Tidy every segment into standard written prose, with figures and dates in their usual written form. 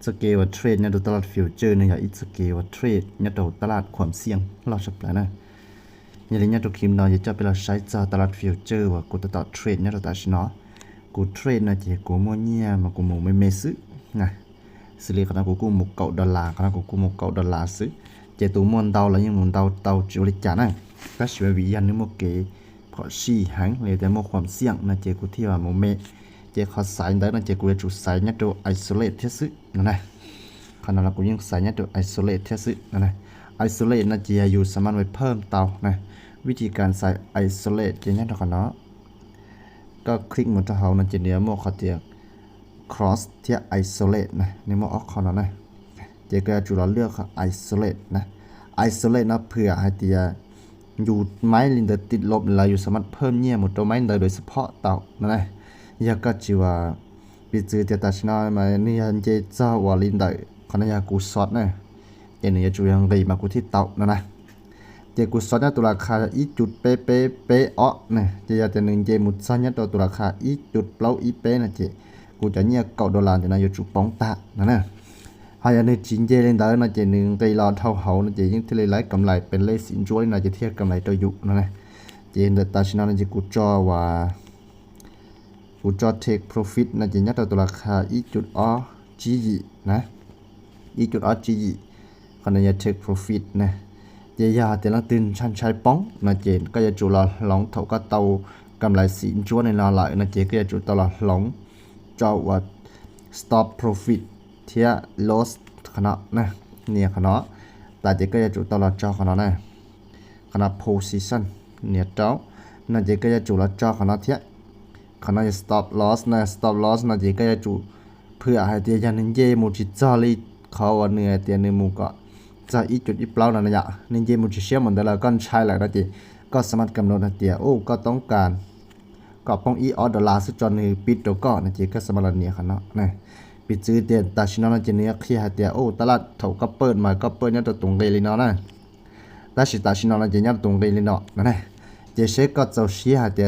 สเกลเทรดเนี่ยดูตลาดฟิวเจอร์เนี่ยอย่าอีสเกลเทรดเนี่ยดูตลาดความเสี่ยงเราสับแล้วนะอย่างนี้เนี่ยตัวคิมเราจะไปเราใช้จากตลาดฟิวเจอร์ว่ากูจะต่อเทรดเนี่ยเราตัดสินเนาะกูเทรดนะเจ้กูมั่วเนี่ยมากูมั่วไม่ซื้อนะสิริขนาดกูหมกเก่าดอลลาร์ขนาดกูหมกเก่าดอลลาร์ซื้อเจ้ตัวมันเตาแล้วยังมันเตาจุลิจานะก็ช่วยวิญญาณนึกโมเกเพราะชี้หังเลยแต่โมความเสี่ยงนะเจ้กูที่ว่าโมเมเจ้เขาใส่ได้นะเจ้กูจะจุดใส่เนี่ยตัวไอโซเลตที่ซื้อนั่นแหละขณะเรากูยังใส่เนี่ยตัวไอโซเลตที่ซื้อนั่นแหละไอโซเลตนะเจ้อยู่สามารถไว้เพิ่มเตานะวิธีการใส่ไอโซเลตเจ้เนี่ยตัวขนาดก็คลิกเหมือนที่เขานั่นเจ้เนี่ยโมเขาเตีย cross ที่ isolate นะในโมออกเขานะเจ้ก็จะจุดเราเลือกค่ะ isolate นะ isolate นะเพื่อให้เตียอยู่ไม้ลินเดอร์ติดลบเราอยู่สามารถเพิ่มเนี่ยหมดตัวไม้โดยเฉพาะเตานั่นแหละอยากก็จีว่าปีจือเตียตัดสินมานี่ยันเจจ้าวอลินเดอร์ขณะยากูสอดนะเจเนี่ยจุดยังไงมากูที่เตานั่นนะเจกูสอดเนี่ยตัวราคาอีจุดเป๊ะอ๋อนะเจอยากจะหนึ่งเจมุดซ้อนเนี่ยตัวราคาอีจุดเปล่าอีเป๊ะนะเจกูจะเนี่ย$9จะนายจุดป้องตานั่นนะหายในจีนเจเล่นได้นะเจหนึ่งตีรอเท่าเขานะเจยิ่งที่เลยไล่กำไรเป็นเลขสินจ้วยนะจะเทียบกำไรตัวยุนั่นนะเจนเดตัชนานะเจกูจ่อว่ากูจ่อ take profit นะเจเนี่ยตัวราคาอีจุดอ๋อจีนะอีจุดอ๋อจีขณะจะ take profit นะเจียาแต่ละตื่นชันใช้ป้องนะเจนก็จะจุลลองเท่ากับเตากำไรสินจ้วยในรอไหลนะเจก็จะจุตลอดลองจ่อว่า stop profit เทีย loss ขนาดนะเนี่ยขนาดแต่เจก็จะจุดตลอดจ่อขนาดนะขนาด position เนี่ยเจ้านั่นเจก็จะจุดละจ่อขนาดเทียขนาด stop loss นะ stop loss นั่นเจก็จะจุดเพื่อให้เตียยันนินเจมูจิจ่อลีเขาว่าเนื้อเตียเนื้อมูก็จะอีจุดอีเปล่านั่นนะนินเจมูจิเชื่อเหมือนเดิมแล้วก็ใช้แหละนะเจก็สามารถกำหนดนะเตียโอ้ก็ต้องการก็ป้องอีออดอลลาร์สุดจอนี่ปิดตัวก็นะเจก็สมารเนี่ยขนาดนะปิดซื้อเตียนตัดชินอนเจเนี่ยขี้หาเตียโอ้ตลาดเขาก็เปิดมาก็เปิดเนี่ยตัวตรงเลยเนาะนะแต่สิตัดชินอนเจเนี่ยตรงเลยเนาะนั่นแหละเจเชก็จะชี้หาเตีย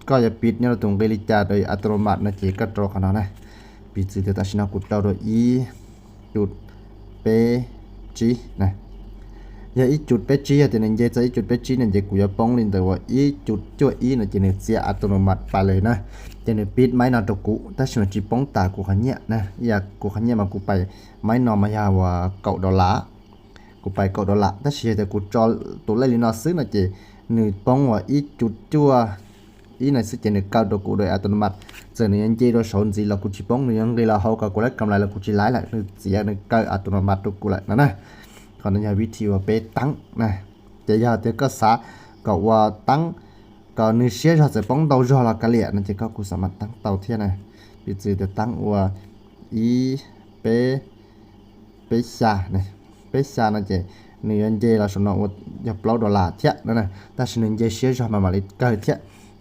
ก็จะปิดเนี่ยตรงเลยจ่าโดยอัตโนมัตินะเจก็ตรงขนาดนะปิดซื้อเตียตัดชินอนกุดเราโดยอีจุดเปจีนะอย่าอีจุดเปจีแต่เนี่ยเจจะอีจุดเปจีเนี่ยเจกูจะป้องลินแต่ว่าอีจุดจ่วยอีเนี่ยเจเนี่ยเสียอัตโนมัติไปเลยนะเจเนี่ยปิดไม้นอนตะกุถ้าฉันจีป้องตากูขันเนี่ยนะอยากกูขันเนี่ยมากูไปไม้นอนมายาว่า$9กูไป$9ถ้าเชียแต่กูจอตัวเล่นลินอซื้อนะเจหนึ่งป้องว่าอีจุดจั่วอีเนี่ยซื้อเจเนี่ย$9ตัวกูโดยอัตโนมัติเจเนี่ยเจโดยสอนจีเรากูจีป้องเนี่ยยังเราเขากับกูได้กำไรเรากูจีไล่แหละเนี่ยเสียเนี่ยเกิดอัตโนมัติตัวกูแหละนะขออนุญาตวิธีว่าเปตั้งนะจะยาเตก็สาก็ว่าตั้งก็นึกเชื่อจะป้องเตาจอละกันเลยนั่นจะก็กูสามารถตั้งเตาเทียนะพิจารณาตั้งว่าอีเปชาเนี่ยเปชานั่นจะเนื้อเจเราสนองว่าอย่าเปล่า$เทียนั่นนะแต่ฉันเจเชื่อจะมาลิดก็เทีย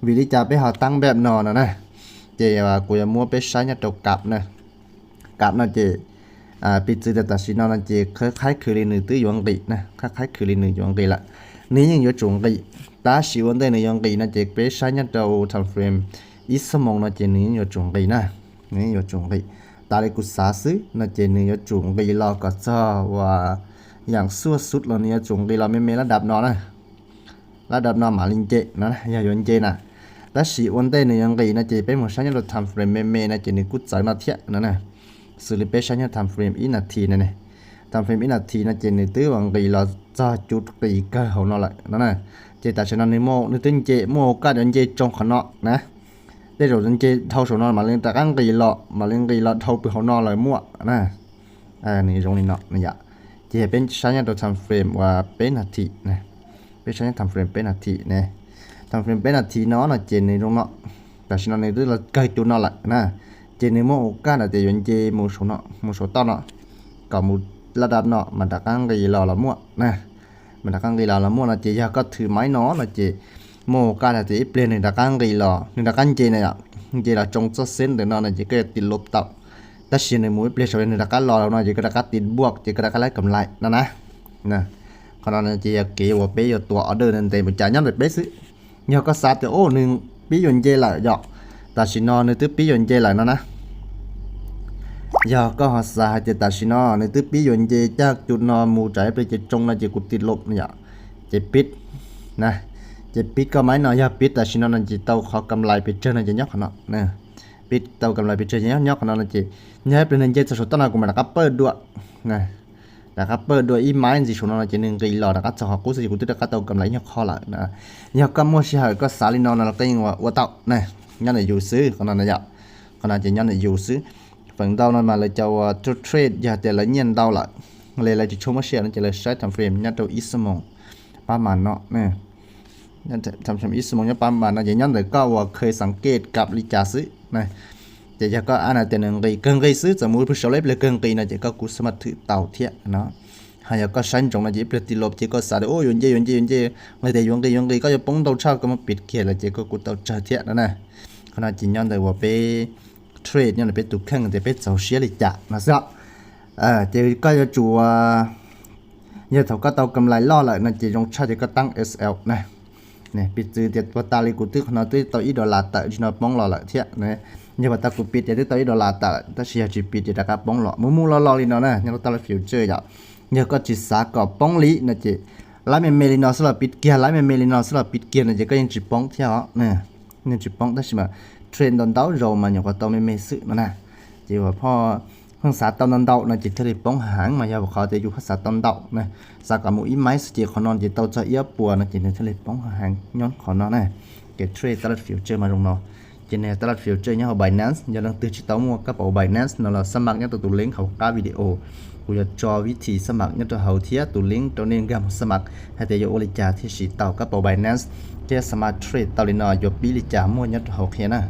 วิธีจะไปหาตั้งแบบนอนนะเจว่ากูจะมัวไปใช้เนี่ยตกกลับนะกลับนั่นเจปิดจืดแต่สินอนเจคล้ายๆคือเรื่องตื้อยงดีนะคล้ายๆคือเรื่องยงดีละนี่ยังอยู่จงดีตาสิวันเดนยงดีนะเจไปใช้เนี่ยเราทำเฟรมอีสมองนะเจนี่อยู่จงดีนะนี่อยู่จงดีตาเล็กุศลซื้อนะเจนี่อยู่จงดีเราก็จะว่าอย่างสุดเราเนี่ยจงดีเราไม่ระดับนอนนะระดับนอนมาลินเจนะอย่าโยนเจนะแต่สิวันเดนยงดีนะเจไปหมดใช้เนี่ยเราทำเฟรมนะเจนี่กุศลมาเทียนั่นนะสื่อเปชันเนี่ยทำเฟรมอีนาทีนั่นเองทำเฟรมอีนาทีนะเจนตื้อวังกีเราจะจุดตีก็เขาเนาะเลยนั่นน่ะเจแต่ฉะนั้นในโมนึกถึงเจโมก็เดินเจจงขนาดนะได้เราเดินเจเท่าสนอนมาเล่นแต่กันกีเรามาเล่นกีเราเท่าไปเขานอนเลยมั่วนะนี่ตรงนี้เนาะนี่อย่าเจเป็นชั้นเนี่ยเราทำเฟรมว่าเป็นนาทีนะเป็นชั้นเนี่ยทำเฟรมเป็นนาทีนะทำเฟรมเป็นนาทีเนาะนะเจนในตรงเนาะแต่ฉะนั้นในตื้อเราเกิดจุดนอนเลยนะเจนโมก้าน่ะจะยนเจมูโซเนาะมูโซต้าเนาะกับมูระดับเนาะมันตะกังกีฬาละมั่วนะมันตะกังกีฬาละมั่วนะเจยาก็ถือไม้เนาะนะเจโมก้าน่ะจะเปลี่ยนในตะกังกีฬาในตะกังเจเนี่ยเจละจงจะเส้นเดี๋ยวเนาะนะเจก็ติดลบตับแต่เชียในมูเปลี่ยนในตะกังรอแล้วเนาะเจก็ตะกังติดบวกเจก็ตะกังไล่กำไรนะขณะนั้นเจยาเกี่ยวไปอยู่ตัวออเดอร์นั่นเองมันจ่ายย้อนแบบเบสเนี่ยก็ซัดแต่โอ้หนึ่งปียนเจละหยอกแต่สินอนในตื้อปียนเจละนะ giờ có họ xài thì ta xin nó này từ ví dụ như chắc chút nó mù tráiไปจะจงนะจะกูติดลบเนี่ยจะปิดนะจะปิดก็ไม่น้อยอย่าปิดแต่สิnóจะเตาขอกำไรไปเจอนะจะยอกขนาดนะปิดเตากำไรไปเจอยอกขนาดนะจะย้ายเป็นจะสุดต้นกูมันก็เปิดด้วยนะนะครับเปิดด้วยอีไม้สิชนเราจะนึงก็อีหลอดนะครับจะหากูสิกูติดก็เตากำไรยอกข้อละนะยอกก็มั่วเสียก็สาลินอนเราก็ยังว่าเตานะยันไหนอยู่ซื้อขนาดนั้นอย่าขนาดจะยันไหนอยู่ซื้อphần đau nó mà lại cho trade giờ để lấy nhân đau lại lấy lại chỉ cho mất share nó chỉ là sai tham frame nhát đầu ít mong ba màn nó nè nhát tham ít mong nhát ba màn nó chỉ nhát để cóว่าเคยสังเกตกับลิจาซื้อnèจะจะก็อันนั้นแต่หนึ่งกี่เกินกี่ซื้อสมมุติผู้ชมเล็บเลยเกินกี่นะจะก็กูสมัครถือเต่าเทียเนาะhay là có sáng trong là chỉ biết tỷ lệ chỉ có xả được ôi yun gì người ta yun cái có cho bóng đầu sau có một bịt kia là chỉ có cụ tàu chờ thiệt đó nè còn là chỉ nhát để vào bé trade เนี่ยเป็นตุกขังแต่เป็นเสาเสียเลยจ้ะนะครับจะก็จะจัวเนี่ยเขาก็เตากำไรล่อเลยนั่นจะยงชาติก็ตั้ง SL นะเนี่ยปิดจืดเด็ดว่าตาลีกูตึกเขาตื้อต่อ$1แต่จีนป้องหล่อเลยเทียนะเนี่ยว่าตากูปิดจะตื้อต่อ$1แต่ถ้าเสียจีปิดจะได้กับป้องหล่อมูหล่อลีนอนะเนี่ยเราตาลีฟิวเจอร์จ้ะเนี่ยก็จีสากับป้องลีนะจีไล่เมลินอสลับปิดเกียร์ไล่เมลินอสลับปิดเกียร์นะจีก็ยังจีป้องเที่ยวเนี่ยจีป้องได้ใช่ไหมเทรนด์ตอนเต้าเรามันอย่างว่าเต้าไม่ซื้อมันนะจีว่าพ่อภาษาตอนเต้านะจีทะเลป้องหางมาอย่างว่าเขาจะอยู่ภาษาตอนเต้านะสักกับมุ้ยไม้สจีขอนอนจีเต้าจะเอี้ยปัวนะจีในทะเลป้องหางย้อนขอนอนนะเก็บเทรดตลาดฟิวเจอร์มาลงเนาะจีในตลาดฟิวเจอร์เนี่ยเขา Binance อย่าลืมตื่นชิเต้ามัวกับเอา Binance นั่นเราสมัครเนี่ยตัวลิงก์เขากล้าวิดีโอกูจะจอวิธีสมัครเนี่ยตัวเขาเทียตัวลิงก์ตัวนี้ก็สมัครให้แต่โยโอลิจาที่ชิเต้ากับเอา Binance จะสามารถเทรดตลาดนอยบิลิจามัวเนี่ยตัวเขาเทียนะ